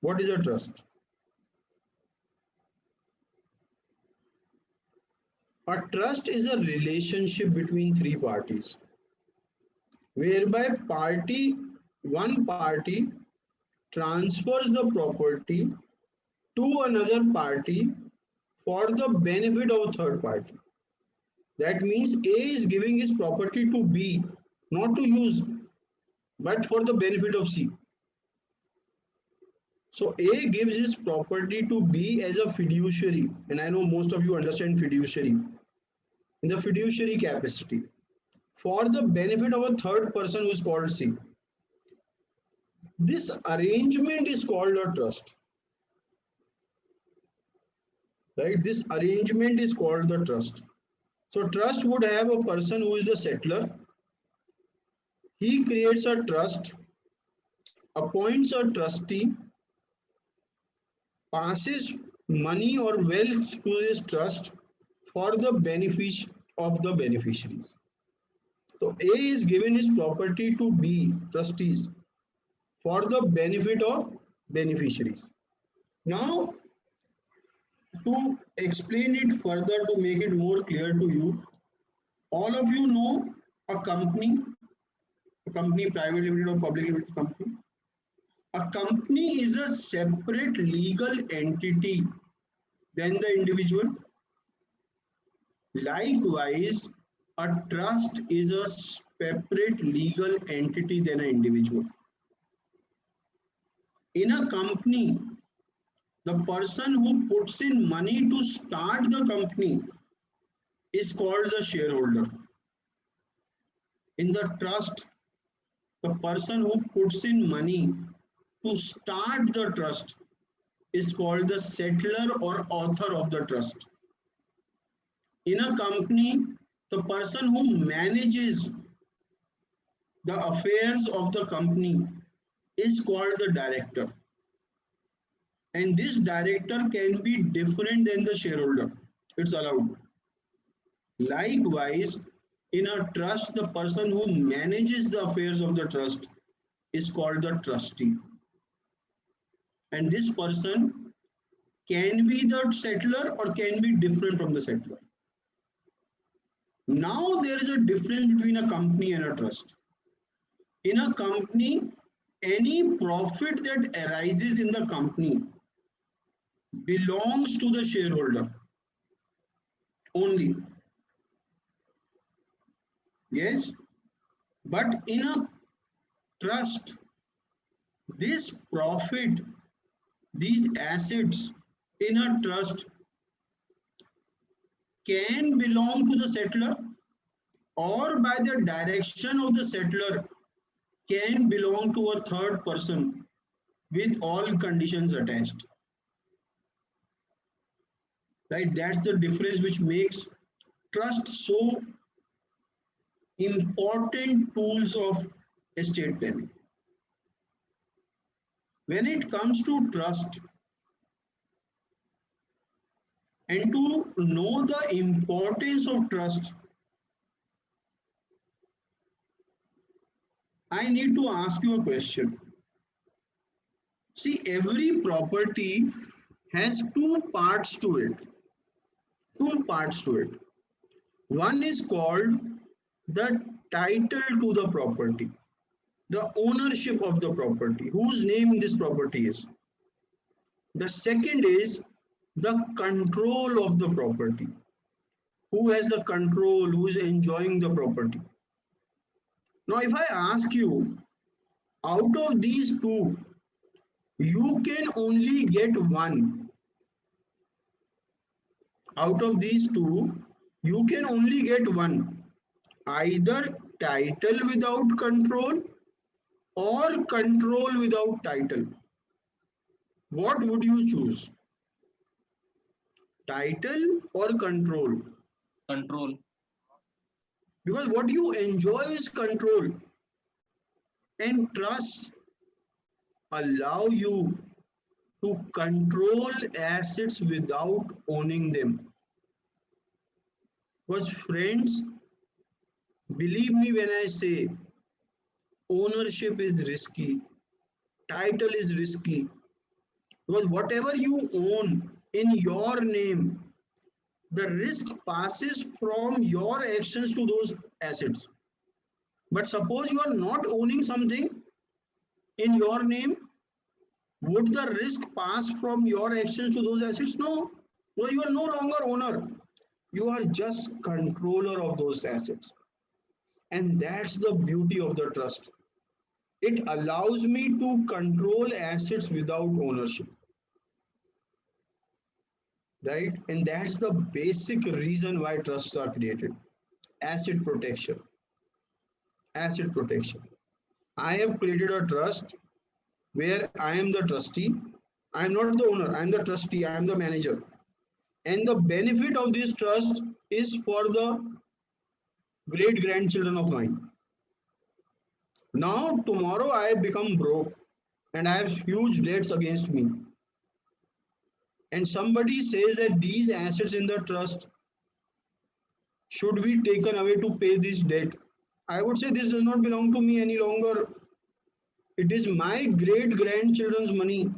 What is a trust? A trust is a relationship between three parties, whereby one party transfers the property to another party for the benefit of a third party. That means A is giving his property to B, not to use, but for the benefit of C. So A gives his property to B as a fiduciary, and I know most of you understand fiduciary, in the fiduciary capacity, for the benefit of a third person who is called C. This arrangement is called a trust, right? This arrangement is called the trust. So trust would have a person who is the settler. He creates a trust, appoints a trustee, passes money or wealth to this trust for the benefit of the beneficiaries. So A is given his property to B trustees for the benefit of beneficiaries. Now, to explain it further, to make it more clear to you, all of you know a company, private limited or public limited company. A company is a separate legal entity than the individual. Likewise, a trust is a separate legal entity than an individual. In a company, the person who puts in money to start the company is called the shareholder. In the trust, the person who puts in money to start the trust is called the settler or author of the trust. In a company, the person who manages the affairs of the company is called the director. And this director can be different than the shareholder. It's allowed. Likewise, in a trust, the person who manages the affairs of the trust is called the trustee. And this person can be the settler or can be different from the settler. Now there is a difference between a company and a trust. In a company, any profit that arises in the company belongs to the shareholder only. Yes, but in a trust, this profit, these assets in a trust can belong to the settler, or by the direction of the settler can belong to a third person with all conditions attached. Right? That's the difference which makes trust so important tools of estate planning. When it comes to trust, and to know the importance of trust, I need to ask you a question. See, every property has two parts to it. Two parts to it. One is called the title to the property, the ownership of the property, whose name this property is. The second is the control of the property. Who has the control, who is enjoying the property. Now, if I ask you, out of these two, you can only get one. Out of these two, you can only get one. Either title without control or control without title. What would you choose? Title or control? Control. Because what you enjoy is control, and trust allow you to control assets without owning them. Because friends, believe me when I say ownership is risky, title is risky, Because whatever you own in your name, the risk passes from your actions to those assets. But suppose you are not owning something in your name, would the risk pass from your actions to those assets? No. No, you are no longer owner. You are just controller of those assets. And that's the beauty of the trust. It allows me to control assets without ownership, right? And that's the basic reason why trusts are created. Asset protection. Asset protection. I have created a trust where I am the trustee. I am not the owner, I am the trustee, I am the manager. And the benefit of this trust is for the great grandchildren of mine. Now, tomorrow I become broke and I have huge debts against me. And somebody says that these assets in the trust should be taken away to pay this debt. I would say this does not belong to me any longer. It is my great grandchildren's money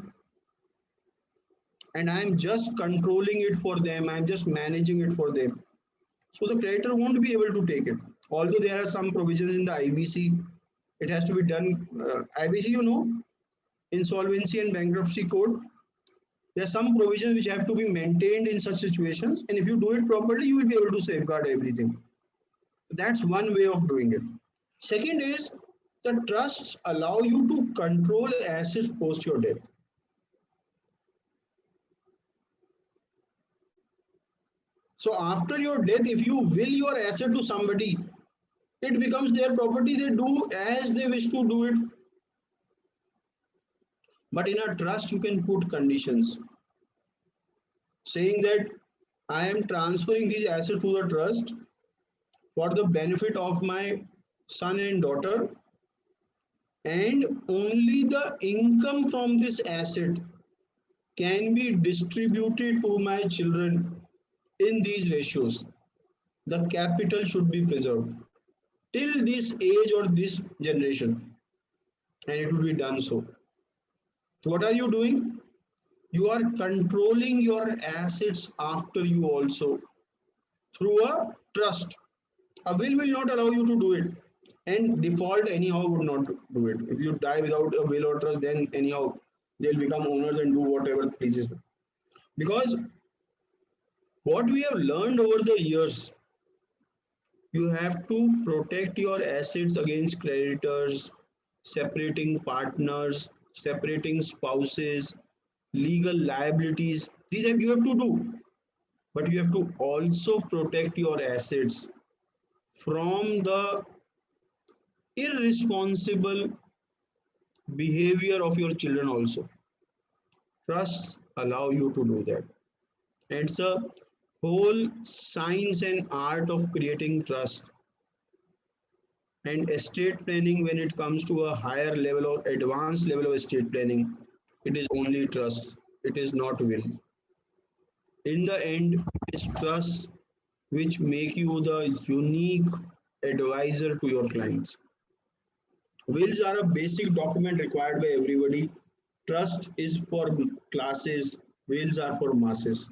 and I'm just controlling it for them. I'm just managing it for them. So the creditor won't be able to take it. Although there are some provisions in the IBC, it has to be done. IBC, Insolvency and Bankruptcy Code. There are some provisions which have to be maintained in such situations. And if you do it properly, you will be able to safeguard everything. That's one way of doing it. Second is the trusts allow you to control assets post your death. So after your death, if you will your asset to somebody, it becomes their property. They do as they wish to do it. But in a trust, you can put conditions saying that I am transferring these assets to the trust for the benefit of my son and daughter, and only the income from this asset can be distributed to my children in these ratios. The capital should be preserved till this age or this generation, and it will be done so. So what are you doing? You are controlling your assets after you also through a trust. A will not allow you to do it, and default anyhow would not do it. If you die without a will or trust, then anyhow they'll become owners and do whatever pleases them. Because what we have learned over the years, you have to protect your assets against creditors, separating partners, separating spouses, legal liabilities. These you have to do, but you have to also protect your assets from the irresponsible behavior of your children also. Trusts allow you to do that. It's a whole science and art of creating trust. And estate planning, when it comes to a higher level or advanced level of estate planning, it is only trust. It is not will. In the end, it is trust which make you the unique advisor to your clients. Wills are a basic document required by everybody. Trust is for classes, wills are for masses.